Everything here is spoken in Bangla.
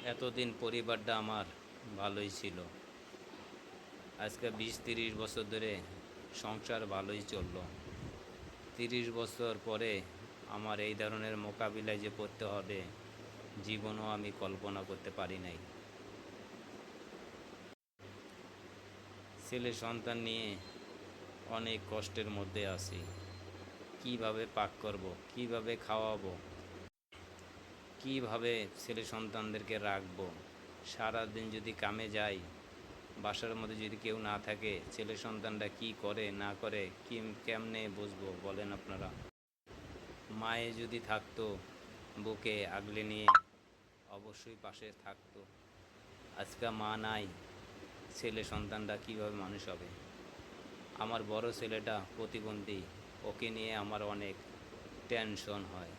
এতদিন পরিবারটা আমার ভালোই ছিল। আজকে 20-30 বছর ধরে সংসার ভালোই চলল। 30 বছর পরে আমার এই ধরনের মোকাবিলায় যে পড়তে হবে জীবনও আমি কল্পনা করতে পারি নাই। ছেলে সন্তান নিয়ে অনেক কষ্টের মধ্যে আছি। কিভাবে পাক করব, কিভাবে খাওয়াবো, কিভাবে ছেলে সন্তানদেরকে রাখবো। সারাদিন যদি কামে যাই, বাসার মধ্যে যদি কেউ না থাকে, ছেলে সন্তানরা কি করে না করে কেমনে বুঝবো বলেন আপনারা। মায়ে যদি থাকতো, বুকে আগলে নিয়ে অবশ্যই পাশে থাকতো। আজকে মা নাই, ছেলে সন্তানরা কিভাবে মানুষ হবে। আমার বড় ছেলেটা প্রতিবন্ধী, ওকে নিয়ে আমার অনেক টেনশন হয়।